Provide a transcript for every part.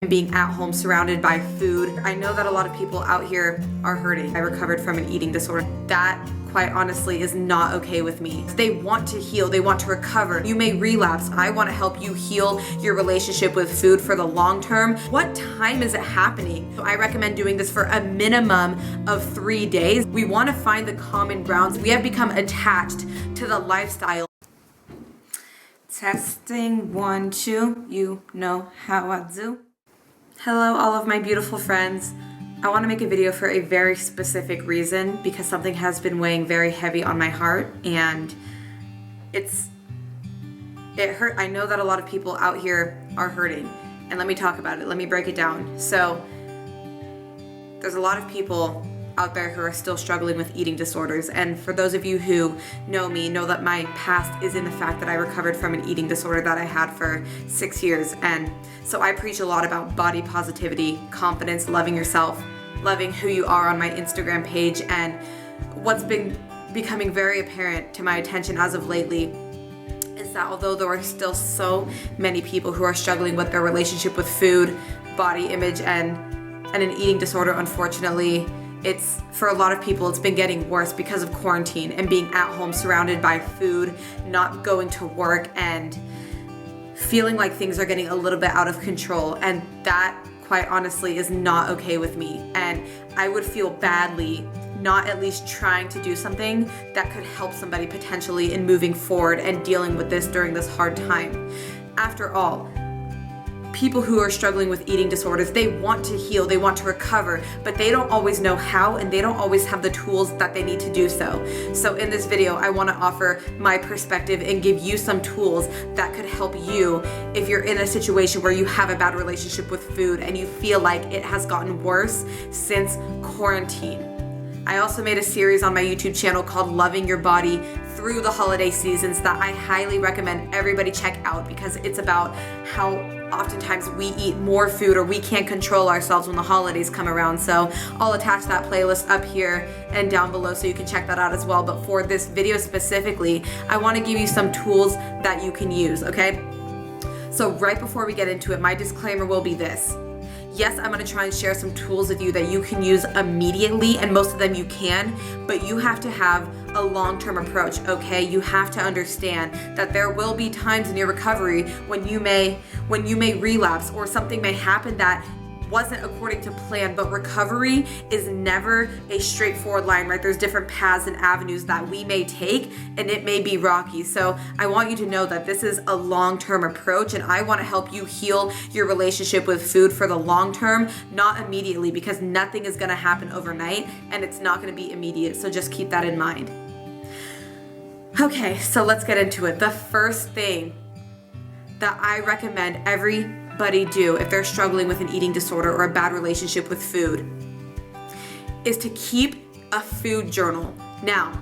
being at home surrounded by food. I know that a lot of people out here are hurting. I recovered from an eating disorder. That, quite honestly, is not okay with me. They want to heal, they want to recover. You may relapse. I want to help you heal your relationship with food for the long term. What time is it happening? So I recommend doing this for a minimum of 3 days. We want to find the common grounds. We have become attached to the lifestyle. Testing 1, 2, you know how I do. Hello, all of my beautiful friends. I want to make a video for a very specific reason because something has been weighing very heavy on my heart, and it hurt. I know that a lot of people out here are hurting, and let me talk about it. Let me break it down. So there's a lot of people out there who are still struggling with eating disorders, and for those of you who know me, know that my past is in the fact that I recovered from an eating disorder that I had for 6 years. And so I preach a lot about body positivity, confidence, loving yourself, loving who you are on my Instagram page. And what's been becoming very apparent to my attention as of lately is that although there are still so many people who are struggling with their relationship with food, body image, and an eating disorder, unfortunately, for a lot of people, it's been getting worse because of quarantine and being at home surrounded by food, not going to work, and feeling like things are getting a little bit out of control. And that, quite honestly, is not okay with me. And I would feel badly not at least trying to do something that could help somebody potentially in moving forward and dealing with this during this hard time. After all, people who are struggling with eating disorders, they want to heal, they want to recover, but they don't always know how, and they don't always have the tools that they need to do so. So in this video, I want to offer my perspective and give you some tools that could help you if you're in a situation where you have a bad relationship with food and you feel like it has gotten worse since quarantine. I also made a series on my YouTube channel called Loving Your Body Through the Holiday Seasons that I highly recommend everybody check out, because it's about how oftentimes we eat more food or we can't control ourselves when the holidays come around. So I'll attach that playlist up here and down below so you can check that out as well. But for this video specifically, I want to give you some tools that you can use, okay? So right before we get into it, my disclaimer will be this. Yes, I'm going to try and share some tools with you that you can use immediately, and most of them you can, but you have to have a long-term approach, okay? You have to understand that there will be times in your recovery when you may relapse, or something may happen that wasn't according to plan. But recovery is never a straightforward line, right? There's different paths and avenues that we may take, and it may be rocky. So I want you to know that this is a long-term approach, and I want to help you heal your relationship with food for the long term, not immediately, because nothing is going to happen overnight, and it's not going to be immediate. So just keep that in mind. Okay, so let's get into it. The first thing that I recommend everybody do if they're struggling with an eating disorder or a bad relationship with food is to keep a food journal. Now,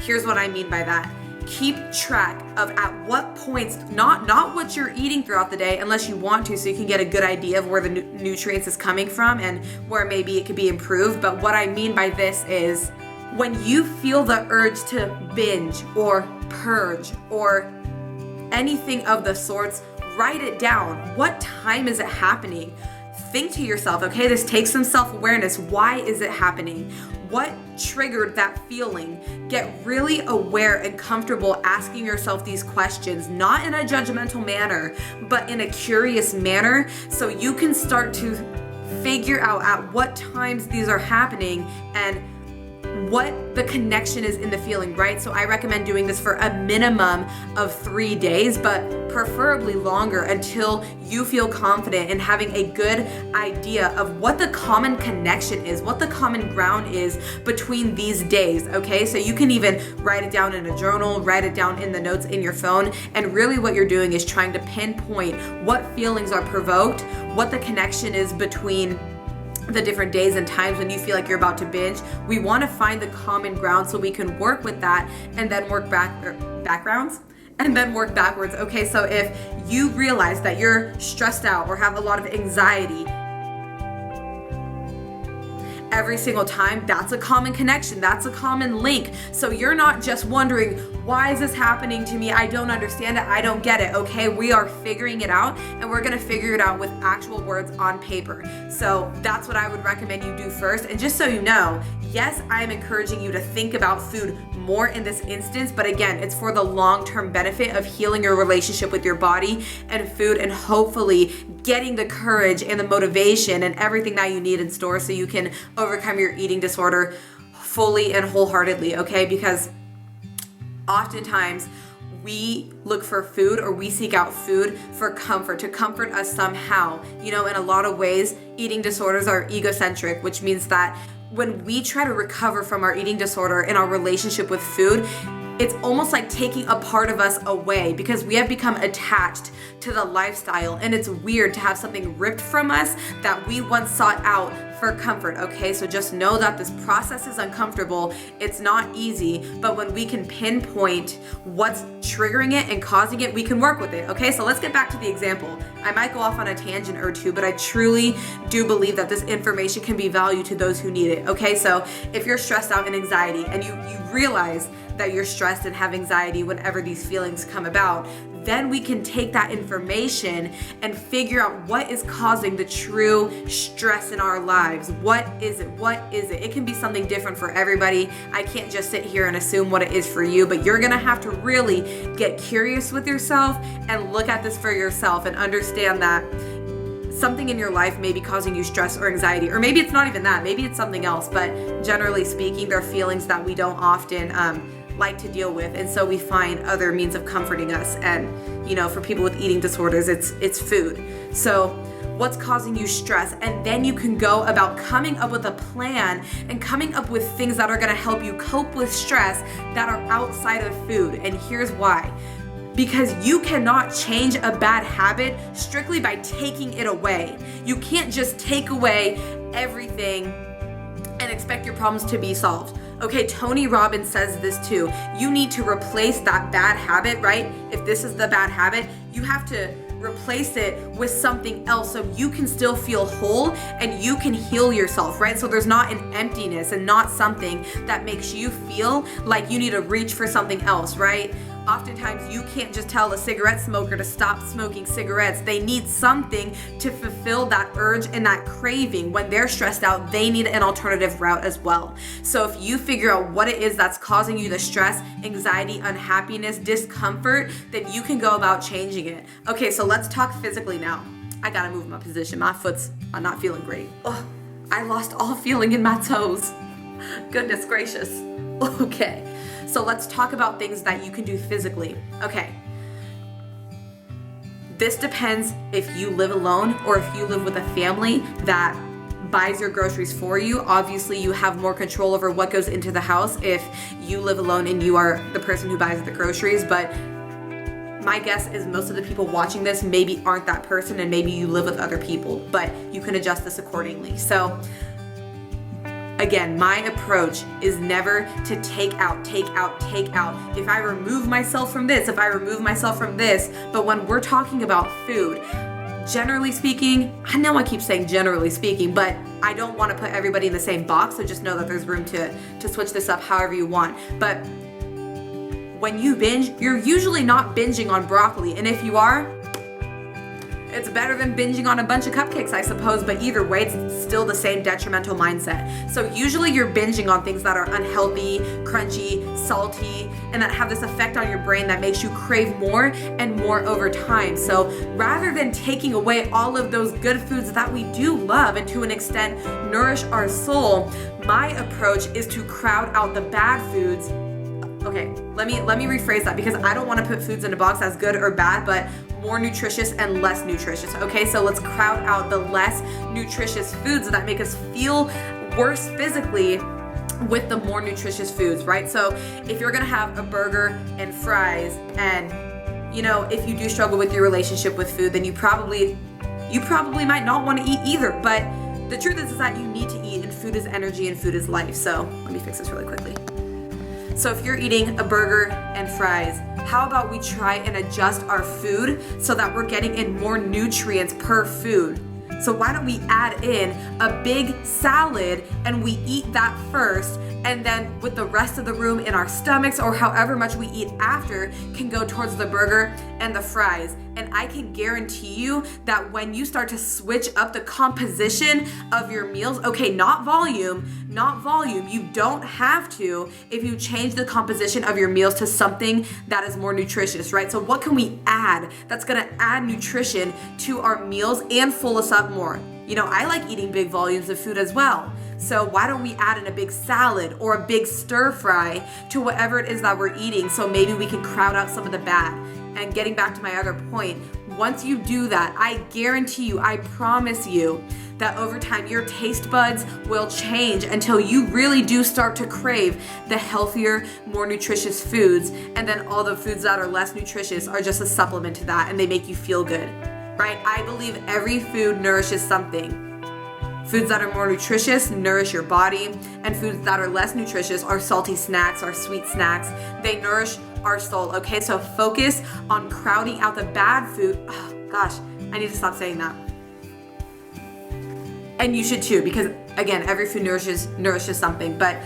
here's what I mean by that. Keep track of at what points, not what you're eating throughout the day, unless you want to, so you can get a good idea of where the nutrients is coming from and where maybe it could be improved. But what I mean by this is when you feel the urge to binge or purge or anything of the sorts, write it down. What time is it happening? Think to yourself, okay, this takes some self-awareness. Why is it happening? What triggered that feeling? Get really aware and comfortable asking yourself these questions, not in a judgmental manner, but in a curious manner, so you can start to figure out at what times these are happening and what the connection is in the feeling, right? So I recommend doing this for a minimum of 3 days, but preferably longer, until you feel confident in having a good idea of what the common connection is, what the common ground is between these days, okay? So you can even write it down in a journal, write it down in the notes in your phone, and really what you're doing is trying to pinpoint what feelings are provoked, what the connection is between the different days and times when you feel like you're about to binge. We want to find the common ground so we can work with that and then work backwards. Okay, so if you realize that you're stressed out or have a lot of anxiety every single time, that's a common connection. That's a common link. So you're not just wondering, why is this happening to me? I don't understand it. I don't get it. Okay, we are figuring it out, and we're gonna figure it out with actual words on paper. So that's what I would recommend you do first. And just so you know, yes, I am encouraging you to think about food more in this instance, but again, it's for the long-term benefit of healing your relationship with your body and food, and hopefully getting the courage and the motivation and everything that you need in store so you can overcome your eating disorder fully and wholeheartedly, okay? Because oftentimes we look for food, or we seek out food for comfort, to comfort us somehow. You know, in a lot of ways, eating disorders are egocentric, which means that when we try to recover from our eating disorder in our relationship with food, it's almost like taking a part of us away, because we have become attached to the lifestyle, and it's weird to have something ripped from us that we once sought out for comfort, okay? So just know that this process is uncomfortable. It's not easy, but when we can pinpoint what's triggering it and causing it, we can work with it, okay? So let's get back to the example. I might go off on a tangent or two, but I truly do believe that this information can be valued to those who need it, okay? So if you're stressed out and anxiety, and you realize that you're stressed and have anxiety whenever these feelings come about, then we can take that information and figure out what is causing the true stress in our lives. What is it? What is it? It can be something different for everybody. I can't just sit here and assume what it is for you, but you're gonna have to really get curious with yourself and look at this for yourself and understand that something in your life may be causing you stress or anxiety, or maybe it's not even that, maybe it's something else, but generally speaking, there are feelings that we don't often like to deal with, and so we find other means of comforting us. And you know, for people with eating disorders, it's food. So what's causing you stress? And then you can go about coming up with a plan and coming up with things that are going to help you cope with stress that are outside of food. And here's why. Because you cannot change a bad habit strictly by taking it away. You can't just take away everything and expect your problems to be solved. Okay, Tony Robbins says this too. You need to replace that bad habit, right? If this is the bad habit, you have to replace it with something else so you can still feel whole and you can heal yourself, right? So there's not an emptiness and not something that makes you feel like you need to reach for something else, right? Oftentimes you can't just tell a cigarette smoker to stop smoking cigarettes. They need something to fulfill that urge and that craving. When they're stressed out, they need an alternative route as well. So if you figure out what it is that's causing you the stress, anxiety, unhappiness, discomfort, then you can go about changing it. Okay, so let's talk physically now. I gotta move my position. My foot's not feeling great. Oh, I lost all feeling in my toes. Goodness gracious. Okay. So let's talk about things that you can do physically. Okay. This depends if you live alone or if you live with a family that buys your groceries for you. Obviously, you have more control over what goes into the house if you live alone and you are the person who buys the groceries. But my guess is most of the people watching this maybe aren't that person, and maybe you live with other people, but you can adjust this accordingly. So again, my approach is never to take out. If I remove myself from this, but when we're talking about food, generally speaking, I know I keep saying generally speaking, but I don't want to put everybody in the same box, so just know that there's room to switch this up however you want. But when you binge, you're usually not binging on broccoli, and if you are, it's better than binging on a bunch of cupcakes, I suppose, but either way, it's still the same detrimental mindset. So usually you're binging on things that are unhealthy, crunchy, salty, and that have this effect on your brain that makes you crave more and more over time. So rather than taking away all of those good foods that we do love and to an extent nourish our soul, my approach is to crowd out the bad foods. Okay, let me rephrase that, because I don't want to put foods in a box as good or bad, but more nutritious and less nutritious. Okay, so let's crowd out the less nutritious foods that make us feel worse physically with the more nutritious foods, right? So if you're gonna have a burger and fries, and you know, if you do struggle with your relationship with food, then you probably might not want to eat either. But the truth is that you need to eat, and food is energy and food is life. So let me fix this really quickly. So if you're eating a burger and fries, how about we try and adjust our food so that we're getting in more nutrients per food? So why don't we add in a big salad and we eat that first, and then with the rest of the room in our stomachs, or however much we eat after, can go towards the burger and the fries. And I can guarantee you that when you start to switch up the composition of your meals, okay, not volume, you don't have to if you change the composition of your meals to something that is more nutritious, right? So what can we add that's gonna add nutrition to our meals and fill us up more? You know, I like eating big volumes of food as well. So why don't we add in a big salad or a big stir fry to whatever it is that we're eating, so maybe we can crowd out some of the bad. And getting back to my other point, once you do that, I guarantee you, I promise you, that over time your taste buds will change until you really do start to crave the healthier, more nutritious foods, and then all the foods that are less nutritious are just a supplement to that and they make you feel good, right? I believe every food nourishes something. Foods that are more nutritious nourish your body, and foods that are less nutritious are salty snacks or sweet snacks. They nourish our soul, okay? So focus on crowding out the bad food. Oh, gosh, I need to stop saying that. And you should too, because again, every food nourishes something, but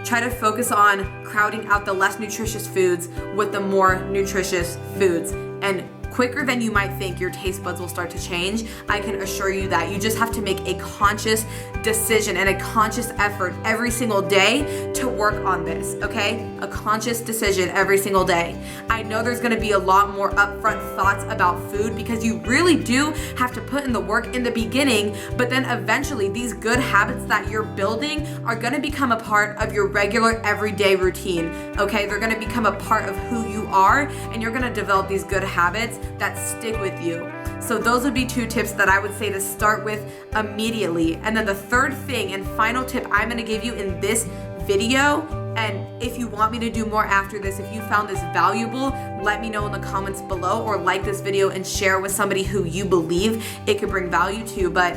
try to focus on crowding out the less nutritious foods with the more nutritious foods. And quicker than you might think, your taste buds will start to change. I can assure you that. You just have to make a conscious decision and a conscious effort every single day to work on this, okay? A conscious decision every single day. I know there's gonna be a lot more upfront thoughts about food because you really do have to put in the work in the beginning, but then eventually these good habits that you're building are gonna become a part of your regular everyday routine, okay? They're gonna become a part of who you are, and you're gonna develop these good habits that stick with you. So those would be 2 tips that I would say to start with immediately. And then the third thing and final tip I'm gonna give you in this video, and if you want me to do more after this, if you found this valuable, let me know in the comments below, or like this video and share with somebody who you believe it could bring value to. But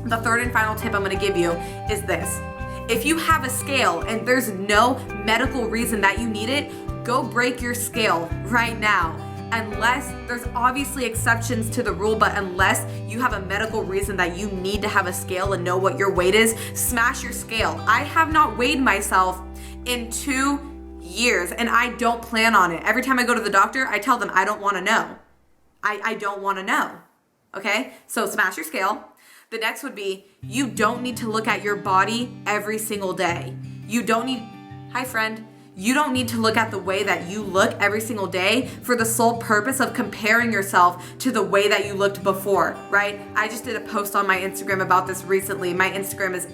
the third and final tip I'm gonna give you is this. If you have a scale and there's no medical reason that you need it, go break your scale right now. Unless, there's obviously exceptions to the rule, but unless you have a medical reason that you need to have a scale and know what your weight is, smash your scale. I have not weighed myself in 2 years, and I don't plan on it. Every time I go to the doctor, I tell them I don't want to know. I don't want to know, okay? So smash your scale. The next would be, you don't need to look at your body every single day. You don't need, hi friend. You don't need to look at the way that you look every single day for the sole purpose of comparing yourself to the way that you looked before, right? I just did a post on my Instagram about this recently. My Instagram is,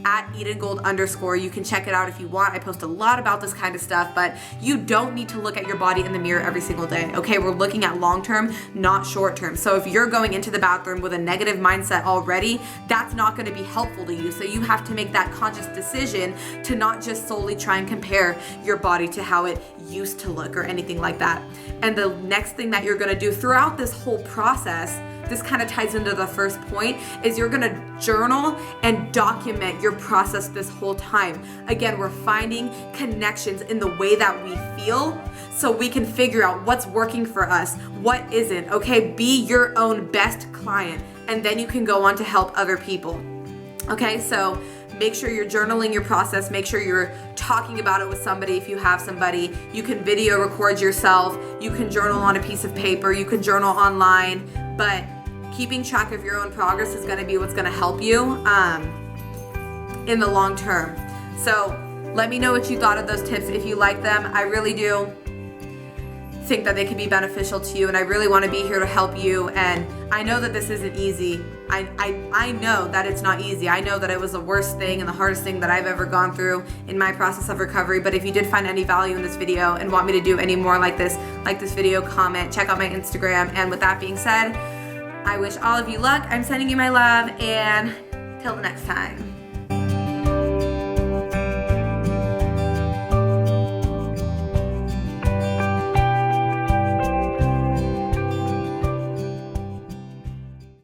at EdenGold_. You can check it out if you want. I post a lot about this kind of stuff, but you don't need to look at your body in the mirror every single day, okay? We're looking at long-term, not short-term. So if you're going into the bathroom with a negative mindset already, that's not gonna be helpful to you. So you have to make that conscious decision to not just solely try and compare your body to how it used to look or anything like that. And the next thing that you're gonna do throughout this whole process, this kind of ties into the first point, is you're gonna journal and document your process this whole time. Again, we're finding connections in the way that we feel so we can figure out what's working for us, what isn't, okay? Be your own best client, and then you can go on to help other people, okay? So make sure you're journaling your process. Make sure you're talking about it with somebody if you have somebody. You can video record yourself. You can journal on a piece of paper. You can journal online. But keeping track of your own progress is going to be what's going to help you in the long term. So let me know what you thought of those tips if you like them. I really do think that they could be beneficial to you, and I really want to be here to help you. And I know that this isn't easy. I know that it's not easy. I know that it was the worst thing and the hardest thing that I've ever gone through in my process of recovery. But if you did find any value in this video and want me to do any more like this video, comment, check out my Instagram. And with that being said, I wish all of you luck. I'm sending you my love, and till the next time.